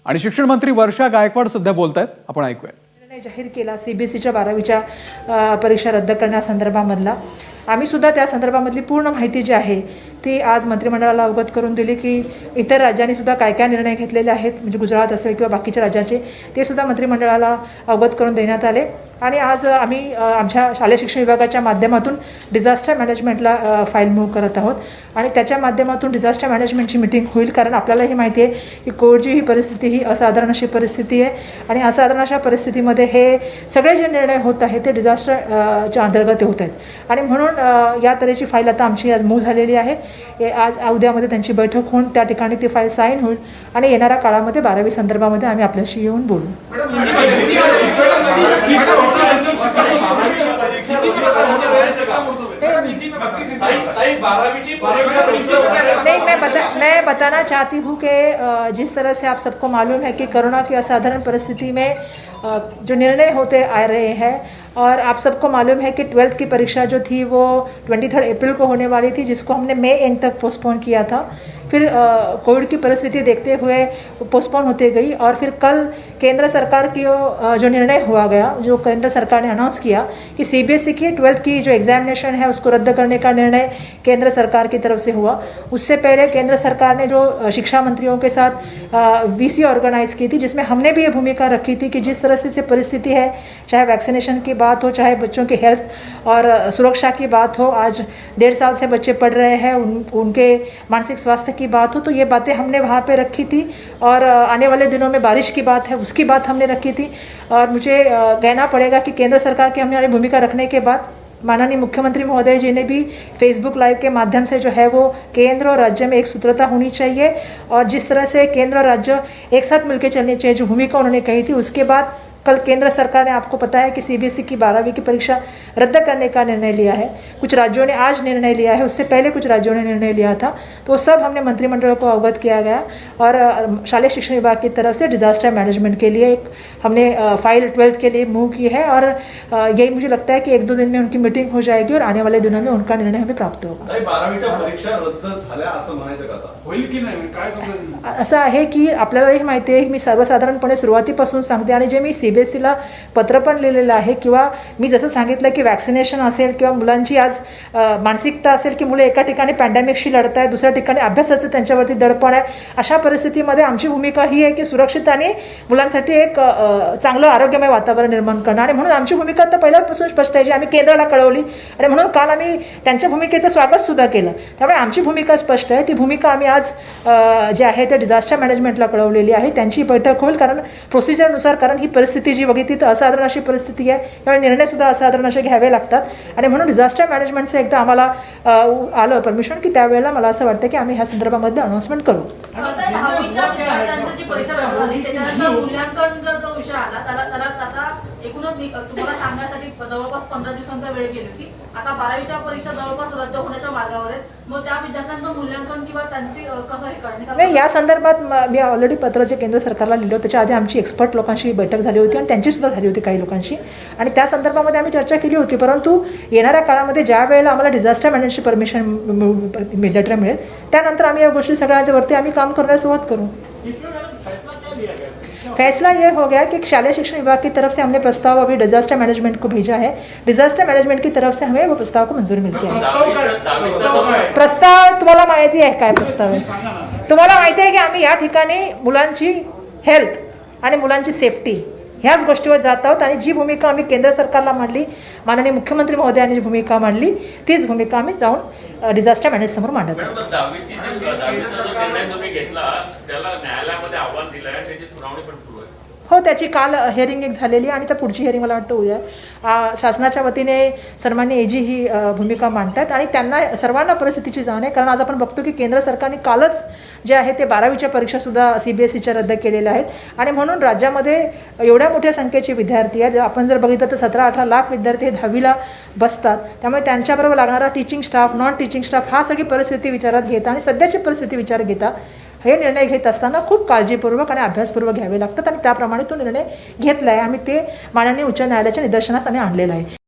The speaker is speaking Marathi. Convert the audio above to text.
आणि शिक्षण मंत्री वर्षा गायकवाड सध्या बोलतायत, आपण ऐकूया. निर्णय जाहीर केला सीबीएसईच्या 12वीच्या परीक्षा रद्द करण्यासंदर्भामधला. आम्ही सुद्धा त्या संदर्भामधली पूर्ण माहिती जी आहे ती आज मंत्रिमंडळाला अवगत करून दिली की इतर राज्यांनी सुद्धा काय काय निर्णय घेतलेले आहेत, म्हणजे गुजरात असेल किंवा बाकीच्या राज्याचे, ते सुद्धा मंत्रिमंडळाला अवगत करून देण्यात आले. आणि आज आम्ही आमच्या शालेय शिक्षण विभागाच्या माध्यमातून डिझास्टर मॅनेजमेंटला फाईल मूव्ह करत आहोत आणि त्याच्या माध्यमातून डिझास्टर मॅनेजमेंटची मिटिंग होईल. कारण आपल्यालाही माहिती आहे की कोविडची ही परिस्थिती ही असाधारण अशी परिस्थिती आहे आणि असाधारण अशा परिस्थितीमध्ये हे सगळे जे निर्णय होत आहेत ते डिझास्टरच्या अंतर्गत होत आहेत आणि म्हणून या तऱ्हेची फाईल आता आमची आज मूव्ह झालेली आहे. आज उद्यामध्ये त्यांची बैठक होऊन त्या ठिकाणी ती फाईल साईन होईल आणि येणाऱ्या काळामध्ये 12वी संदर्भामध्ये आम्ही आपल्याशी येऊन बोलू. मैं बताना चाहती हूँ कि जिस तरह से आप सबको मालूम है कि कोरोना की असाधारण परिस्थिति में जो निर्णय होते आ रहे हैं और आप सबको मालूम है कि 12th की परीक्षा जो थी वो 23 अप्रैल को होने वाली थी, जिसको हमने मई एंड तक पोस्टपोन किया था. फिर कोविड की परिस्थिति देखते हुए पोस्टपोन होते गई और फिर कल केंद्र सरकार की जो निर्णय हुआ गया, जो केंद्र सरकार ने अनाउंस किया कि सीबीएसई की 12th की जो एग्जामिनेशन है उसको रद्द करने का निर्णय केंद्र सरकार की तरफ से हुआ. उससे पहले केंद्र सरकार ने जो शिक्षा मंत्रियों के साथ वीसी ऑर्गेनाइज की थी, जिसमें हमने भी ये भूमिका रखी थी कि जिस तरह से परिस्थिति है, चाहे वैक्सीनेशन की बात हो, चाहे बच्चों की हेल्थ और सुरक्षा की बात हो, आज 1.5 साल से बच्चे पढ़ रहे हैं, उनके मानसिक स्वास्थ्य की बात हो, तो ये बातें हमने वहाँ पे रखी थी. और आने वाले दिनों में बारिश की बात है, उसकी बात हमने रखी थी. और मुझे कहना पड़ेगा कि केंद्र सरकार की हमने भूमिका रखने के बाद माननीय मुख्यमंत्री महोदय जी ने भी फेसबुक लाइव के माध्यम से जो है वो केंद्र और राज्य में एक सूत्रता होनी चाहिए और जिस तरह से केंद्र और राज्य एक साथ मिलकर चलने चाहिए, जो भूमिका उन्होंने कही थी, उसके बाद कल केंद्र सरकार ने आपको पता है कि सीबीएसई की 12वीं की परीक्षा रद्द करने का निर्णय लिया है. कुछ राज्यों ने आज निर्णय लिया है, उससे पहले कुछ राज्यों ने निर्णय लिया था. तो सब हमने मंत्रिमंडल को अवगत किया गया और शालेय शिक्षण विभाग की तरफ से डिजास्टर मैनेजमेंट के लिए एक हमने फाइल 12th के लिए मूव की है और यही मुझे लगता है कि 1-2 दिन में उनकी मीटिंग हो जाएगी और आने वाले दिनों में उनका निर्णय हमें प्राप्त होगा. 12वीच्या परीक्षा रद्द झाल्या असं म्हणायचं का आता? होईल की नाही काय समजायचं? असं आहे की आपल्यालाही माहिती आहे, मी सर्वसाधारणपणे सुरुवातीपासून सांगते आणि जे मी सीबीएसईला पत्र पण लिहिलेलं आहे किंवा मी जसं सांगितलं की वॅक्सिनेशन असेल किंवा मुलांची आज मानसिकता असेल की मुलं एका ठिकाणी पॅन्डेमिकशी लढत आहे, दुसऱ्या ठिकाणी अभ्यासाचं त्यांच्यावरती दडपण आहे, अशा परिस्थितीमध्ये आमची भूमिका ही आहे की सुरक्षित आणि मुलांसाठी एक चांगलं आरोग्यमय वातावरण निर्माण करणं. आणि म्हणून आमची भूमिका तर पहिल्यापासून स्पष्ट आहे, जी आम्ही केंद्राला कळवली आणि म्हणून काल आम्ही त्यांच्या भूमिकेचं स्वागत सुद्धा केलं. त्यामुळे आमची भूमिका स्पष्ट आहे. ती भूमिका आम्ही आज जे आहे ते डिझास्टर मॅनेजमेंटला कळवलेली आहे. त्यांची बैठक होईल कारण प्रोसिजरनुसार, कारण ही परिस्थिती जी बघितली तर असाधारण अशी परिस्थिती आहे, त्यामुळे निर्णय सुद्धा असाधारण असे घ्यावे लागतात आणि म्हणून डिझास्टर मॅनेजमेंटचं एकदा आम्हाला आलं परमिशन की त्यावेळेला मला असं वाटतं की आम्ही ह्या संदर्भामध्ये अनाउन्समेंट करू. एकूणच तुम्हाला सांगण्यासाठी जवळपास 15 दिवसांचा वेळ गेली होती. आता 12वीच्या परीक्षा जवळपास रद्द होण्याच्या मार्गावर आहेत. मग त्या विद्यार्थ्यांचं मूल्यांकन किंवा त्यांची कसं हे करणे नाही, या संदर्भात मी ऑलरेडी पत्र जे केंद्र सरकारला लिहिलं त्याच्या आधी आमची एक्सपर्ट लोकांशी बैठक झाली होती आणि त्यांची सुद्धा झाली होती काही लोकांशी आणि त्या संदर्भामध्ये आम्ही चर्चा केली होती. परंतु येणाऱ्या काळामध्ये ज्या वेळेला आम्हाला डिझास्टर मॅनेजमेंटची परमिशन लेटर मिळेल त्यानंतर आम्ही या गोष्टी सगळ्यांच्या वरती आम्ही काम करण्यास सुरुवात करू. फैसला ये हो गया कि शालेय शिक्षण विभाग की तरफ से हमने प्रस्ताव अभी डिजास्टर मैनेजमेंट को भेजा है. डिजास्टर मैनेजमेंट की तरफ से हमें वो प्रस्ताव को मंजूरी मिलती है. प्रस्ताव तुम्हाला माहिती आहे काय प्रस्ताव आहे? तुम्हाला माहिती आहे की आम्ही या ठिकाणी मुलांची हेल्थ आणि मुलांची सेफ्टी ह्याच गोष्टीवर जात आहोत आणि जी भूमिका आम्ही केंद्र सरकारला मांडली, माननीय मुख्यमंत्री महोदयांनी जी भूमिका मांडली तीच भूमिका आम्ही जाऊन डिझास्टर मॅनेज समोर मांडत आहोत. हो, त्याची काल हिअरिंग एक झालेली आणि तर पुढची हिअरिंग मला वाटतं उद्या. शासनाच्या वतीने सन्माननीय एजी ही भूमिका मांडतात आणि त्यांना सर्वांना परिस्थितीची जाण आहे. कारण आज आपण बघतो की केंद्र सरकारने कालच जे आहे ते 12वीच्या परीक्षासुद्धा सीबीएसईच्या रद्द केलेल्या आहेत आणि म्हणून राज्यामध्ये एवढ्या मोठ्या संख्येचे विद्यार्थी आहेत. आपण जर बघितलं तर 17-18 लाख विद्यार्थी हे 10वीला बसतात. त्यामुळे त्यांच्याबरोबर लागणारा teaching staff, non teaching staff हा सगळी परिस्थिती विचारात घेता आणि सध्याची परिस्थिती विचारात घेता हे निर्णय घेत असताना खूप काळजीपूर्वक आणि अभ्यासपूर्वक घ्यावे लागतात आणि त्याप्रमाणे तो निर्णय घेतला आहे. आम्ही ते माननीय उच्च न्यायालयाच्या निदर्शनास आम्ही आणलेला आहे.